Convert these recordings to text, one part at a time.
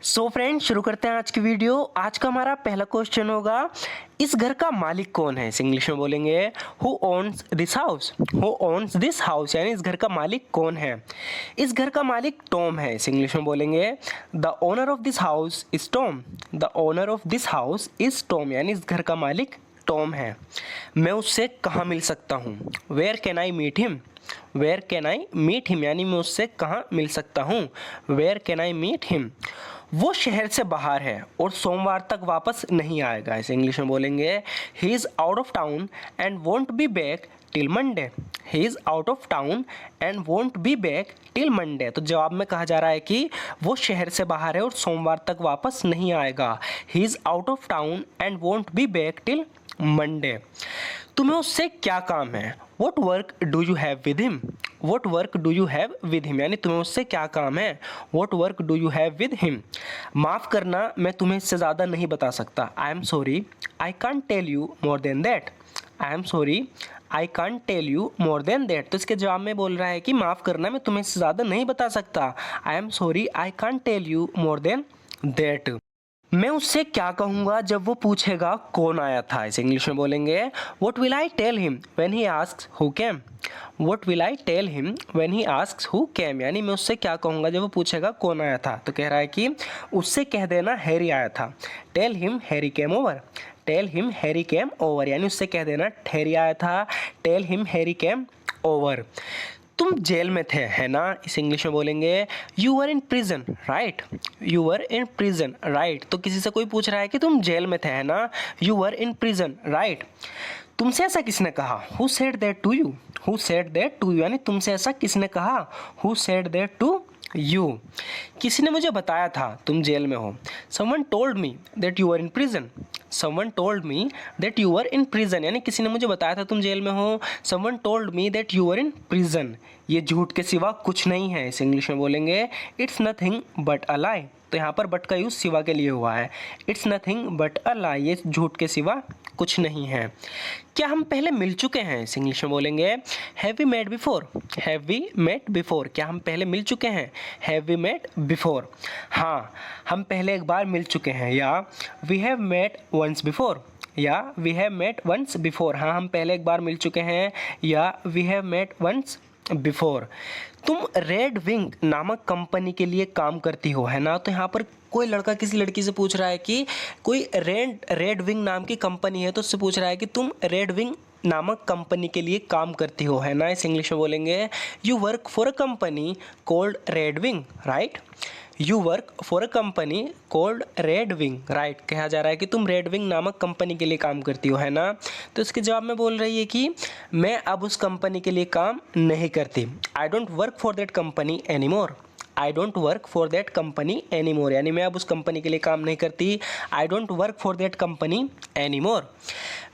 So friends, शुरू करते हैं आज की वीडियो। आज का हमारा पहला क्वेश्चन होगा, इस घर का मालिक कौन है। इस इंग्लिश में बोलेंगे who owns this house. Who owns this house यानी इस घर का मालिक कौन है। इस घर का मालिक टॉम है। इस इंग्लिश में बोलेंगे the owner of this house is Tom. The owner of this house is Tom यानी इस घर का मालिक टॉम है। मैं उससे कहाँ मिल सकता हूँ। Where can I meet him. Where can I meet him यानी मैं उससे कहाँ मिल सकता हूँ। Where can I meet him. वो शहर से बाहर है और सोमवार तक वापस नहीं आएगा। इसे इंग्लिश में बोलेंगे ही is out of town and won't be back till Monday. He is out of town and won't be back till Monday. तो जवाब में कहा जा रहा है कि वो शहर से बाहर है और सोमवार तक वापस नहीं आएगा। He is out of town and won't be back till Monday. तुम्हें उससे क्या काम है। What work do you have with him. What work do you have with him यानी तुम्हें उससे क्या काम है। What work do you have with him. माफ़ करना, मैं तुम्हें इससे ज़्यादा नहीं बता सकता। I am sorry I can't tell you more than that. I am sorry I can't tell you more than that. तो इसके जवाब में बोल रहा है कि माफ़ करना, मैं तुम्हें इससे ज़्यादा नहीं बता सकता। I am sorry I can't tell you more than that. मैं उससे क्या कहूँगा जब वो पूछेगा कौन आया था। इसे इंग्लिश में बोलेंगे what will I tell him when he asks who came. What will I tell him when he asks who came यानी मैं उससे क्या कहूँगा जब वो पूछेगा कौन आया था। तो कह रहा है कि उससे कह देना हैरी आया था। Tell him Harry came over. Tell him Harry came over यानी उससे कह देना हैरी आया था। Tell him Harry came over. तुम जेल में थे, है ना। इस इंग्लिश में बोलेंगे you were in prison right. You were in prison right. तो किसी से कोई पूछ रहा है कि तुम जेल में थे, है ना। You were in prison right. तुमसे ऐसा किसने कहा। Who said that to you. Who said that to you यानी तुमसे ऐसा किसने कहा। Who said that to you. किसी ने मुझे बताया था तुम जेल में हो। Someone told me that you are in prison. Someone told me that you are in prison यानी किसी ने मुझे बताया था तुम जेल में हो। Someone told me that you are in prison. ये झूठ के सिवा कुछ नहीं है। इस इंग्लिश में बोलेंगे इट्स नथिंग बट अ लाई। तो यहाँ पर बट का यूज़ सिवा के लिए हुआ है। इट्स नथिंग बट अ लाई, ये झूठ के सिवा कुछ नहीं है। क्या हम पहले मिल चुके हैं। इस इंग्लिश में बोलेंगे have we met before. Have we met before क्या हम पहले मिल चुके हैं। हैव वी मेट बिफोर हाँ, हम पहले एक बार मिल चुके हैं। Yeah we have met once before. Yeah we have met once before हाँ, हम पहले एक बार मिल चुके हैं। Yeah we have met once before. तुम रेड विंग नामक कंपनी के लिए काम करती हो, है ना। तो यहाँ पर कोई लड़का किसी लड़की से पूछ रहा है कि कोई रेड विंग नाम की कंपनी है, तो उससे पूछ रहा है कि तुम रेड विंग नामक कंपनी के लिए काम करती हो, है ना। इस इंग्लिश में बोलेंगे you work for a company cold red wing right. You work for a company cold red wing right. कहा जा रहा है कि तुम रेड विंग नामक कंपनी के लिए काम करती हो, है ना। तो इसके जवाब में बोल रही है कि मैं अब उस कंपनी के लिए काम नहीं करती। I don't work for that company any more. I don't work for that company any more यानी मैं अब उस कंपनी के लिए काम नहीं करती। I don't work for that company any more.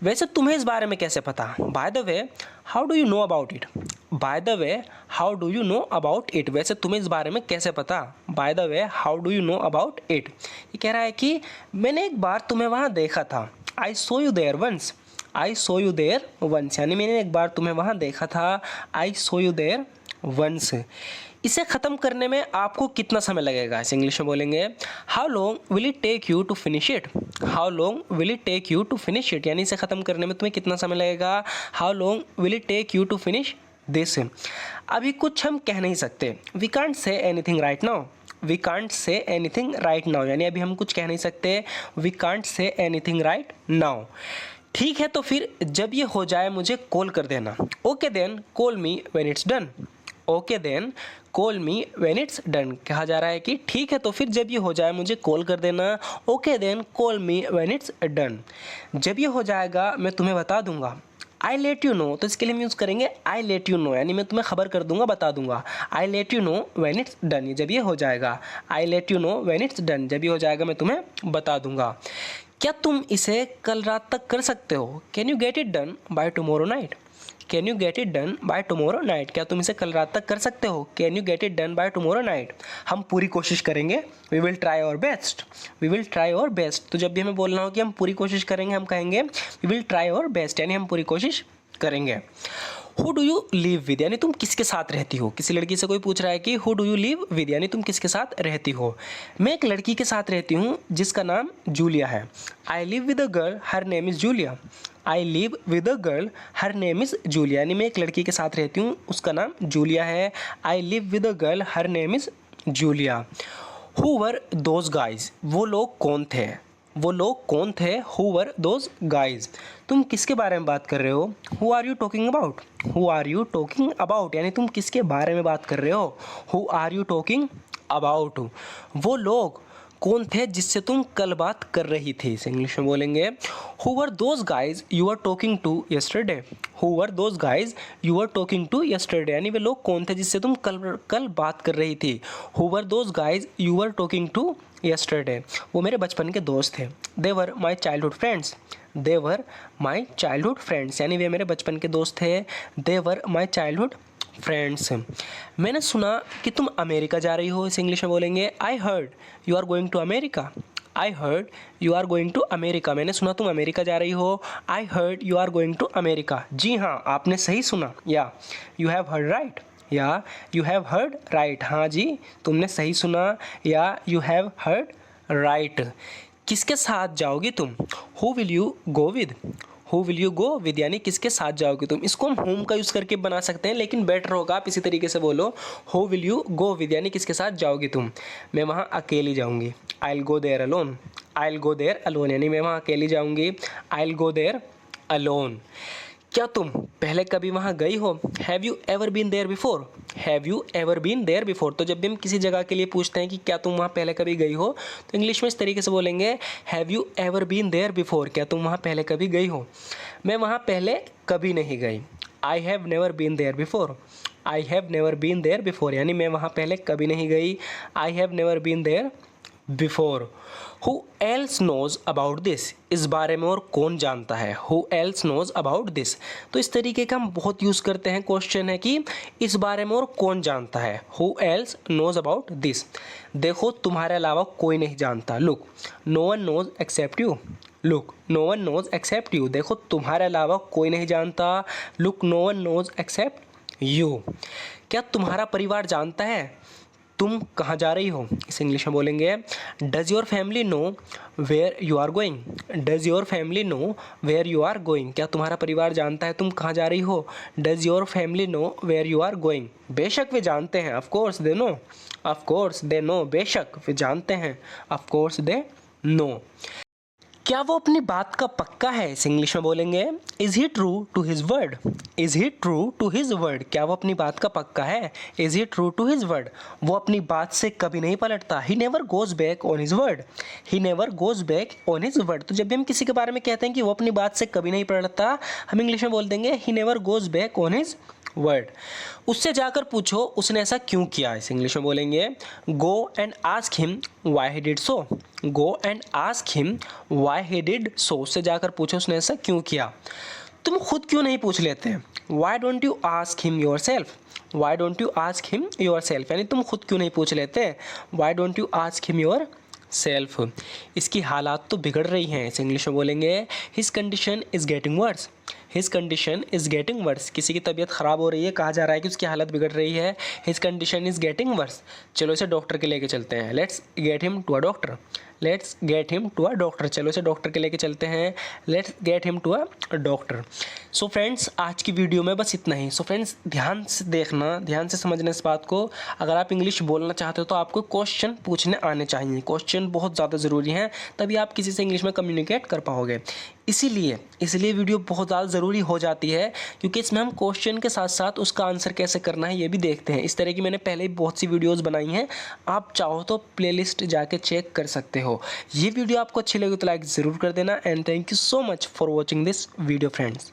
वैसे तुम्हें इस बारे में कैसे पता। By the way how do you know about it. By the way how do you know about it वैसे तुम्हें इस बारे में कैसे पता। By the way how do you know about it. ये कह रहा है कि मैंने एक बार तुम्हें वहाँ देखा था। I saw you there once. I saw you there once यानी मैंने एक बार तुम्हें वहाँ देखा था। I saw you there once. इसे ख़त्म करने में आपको कितना समय लगेगा। इस इंग्लिश में बोलेंगे how long will it take you to finish it. How long will it take you to finish it यानी इसे ख़त्म करने में तुम्हें कितना समय लगेगा। How long will it take you to finish this. अभी कुछ हम कह नहीं सकते। We can't say anything right now. We can't say anything right now यानी अभी हम कुछ कह नहीं सकते। We can't say anything right now. ठीक है, तो फिर जब ये हो जाए मुझे कॉल कर देना। Okay then call me when it's done. Okay then call me when it's done. कहा जा रहा है कि ठीक है, तो फिर जब ये हो जाए मुझे कॉल कर देना। Okay then call me when it's done. जब ये हो जाएगा मैं तुम्हें बता दूंगा। आई लेट यू नो तो इसके लिए हम यूज़ करेंगे आई लेट यू नो यानी मैं तुम्हें खबर कर दूंगा, बता दूंगा। I let you know when it's done ये जब ये हो जाएगा। I let you know when it's done जब ये हो जाएगा मैं तुम्हें बता दूंगा। क्या तुम इसे कल रात तक कर सकते हो। Can you get it done by tomorrow night. Can you get it done by tomorrow night क्या तुम इसे कल रात तक कर सकते हो। Can you get it done by tomorrow night. हम पूरी कोशिश करेंगे। We will try our best. We will try our best. तो जब भी हमें बोलना हो कि हम पूरी कोशिश करेंगे हम कहेंगे we will try our best यानी हम पूरी कोशिश करेंगे। Who do you live with यानी तुम किसके साथ रहती हो। किसी लड़की से कोई पूछ रहा है कि who do you live with यानी तुम किसके साथ रहती हो। मैं एक लड़की के साथ रहती हूँ जिसका नाम जूलिया है। I live with a girl her name is Julia. I live with a girl her name is Julia यानी मैं एक लड़की के साथ रहती हूँ उसका नाम जूलिया है। I live with a girl her name is Julia. Who were those guys वो लोग कौन थे। वो लोग कौन थे। हु वर दोज गाइज तुम किसके बारे में बात कर रहे हो। Who are you talking about. Who are you talking about यानी तुम किसके बारे में बात कर रहे हो। Who are you talking about. वो लोग कौन थे जिससे तुम कल बात कर रही थी। इसे इंग्लिश में बोलेंगे who were those guys you are talking to yesterday. Who were those guys you are talking to yesterday यानी वे लोग कौन थे जिससे तुम कल बात कर रही थी। Who were those guys you are talking to yesterday वो मेरे बचपन के दोस्त थे। They were my childhood friends. They were my childhood friends यानी वे मेरे बचपन के दोस्त थे। They were my childhood friends. मैंने सुना कि तुम अमेरिका जा रही हो। इसे इंग्लिश में बोलेंगे I heard you are going to America. I heard you are going to America मैंने सुना तुम अमेरिका जा रही हो। I heard you are going to America. जी हाँ आपने सही सुना। Yeah you have heard right. Yeah you have heard right हाँ जी तुमने सही सुना। Yeah you have heard right. किसके साथ जाओगी तुम। Who will you go with. Who will you go with यानी किसके साथ जाओगे तुम। इसको हम होम का यूज़ करके बना सकते हैं लेकिन बेटर होगा आप इसी तरीके से बोलो who will you go with यानी किसके साथ जाओगी तुम। मैं वहाँ अकेली जाऊँगी। I will go there alone. I will go there alone यानी मैं वहाँ अकेली जाऊँगी। I will go there alone. क्या तुम पहले कभी वहाँ गई हो। Have you ever been there before. Have you ever been there before तो जब भी हम किसी जगह के लिए पूछते हैं कि क्या तुम वहाँ पहले कभी गई हो तो इंग्लिश में इस तरीके से बोलेंगे have you ever been there before क्या तुम वहाँ पहले कभी गई हो। मैं वहाँ पहले कभी नहीं गई। I have never been there before. I have never been there before यानी मैं वहाँ पहले कभी नहीं गई। I have never been there before. Who else knows about this इस बारे में और कौन जानता है। Who else knows about this तो इस तरीके का हम बहुत यूज़ करते हैं। क्वेश्चन है कि इस बारे में और कौन जानता है। Who else knows about this देखो तुम्हारे अलावा कोई नहीं जानता। Look no one knows except you. Look no one knows except you देखो तुम्हारे अलावा कोई नहीं जानता। Look no one knows except you. क्या तुम्हारा परिवार जानता है तुम कहाँ जा रही हो। इसे इंग्लिश में बोलेंगे does your family know where you are going. Does your family know where you are going क्या तुम्हारा परिवार जानता है तुम कहाँ जा रही हो। Does your family know where you are going बेशक वे जानते हैं। Of course they know. Of course they know बेशक वे जानते हैं। Of course they know. क्या वो अपनी बात का पक्का है। इस इंग्लिश में बोलेंगे is he true to his word. Is he true to his word क्या वो अपनी बात का पक्का है। Is he true to his word वो अपनी बात से कभी नहीं पलटता। He never goes back on his word. He never goes back on his word तो जब भी हम किसी के बारे में कहते हैं कि वो अपनी बात से कभी नहीं पलटता हम इंग्लिश में बोल देंगे ही never goes back on his word. उससे जाकर पूछो उसने ऐसा क्यों किया। इस इंग्लिश में बोलेंगे go and ask him why he did so. Go and ask him why he did so उससे जाकर पूछो उसने ऐसा क्यों किया। तुम खुद क्यों नहीं पूछ लेते। Why don't you ask him your self. Why don't you ask him your self यानी तुम खुद क्यों नहीं पूछ लेते। Why don't you ask him your self. इसकी हालात तो बिगड़ रही हैं। इस इंग्लिश में बोलेंगे his condition is getting verse. His condition is getting verse किसी की तबीयत ख़राब हो रही है कहा जा रहा है कि उसकी हालत बिगड़ रही है। His condition is getting worse चलो इसे डॉक्टर के लेके चलते हैं। Let's get him to a doctor. Let's get him to a doctor चलो इसे डॉक्टर के लेके चलते हैं। Let's get him to a doctor. So friends आज की वीडियो में बस इतना ही। सो फ्रेंड्स ध्यान से देखना ध्यान से समझना इस बात को। अगर आप इंग्लिश बोलना चाहते हो तो आपको क्वेश्चन पूछने आने चाहिए। क्वेश्चन बहुत ज़्यादा ज़रूरी हैं तभी आप किसी से इंग्लिश में कम्युनिकेट कर पाओगे। इसीलिए वीडियो बहुत ज़्यादा ज़रूरी हो जाती है क्योंकि इसमें हम क्वेश्चन के साथ साथ उसका आंसर कैसे करना है ये भी देखते हैं। इस तरह की मैंने पहले ही बहुत सी वीडियोस बनाई हैं आप चाहो तो प्लेलिस्ट जाके चेक कर सकते हो। ये वीडियो आपको अच्छी लगी तो लाइक ज़रूर कर देना and thank you so much for watching this video friends.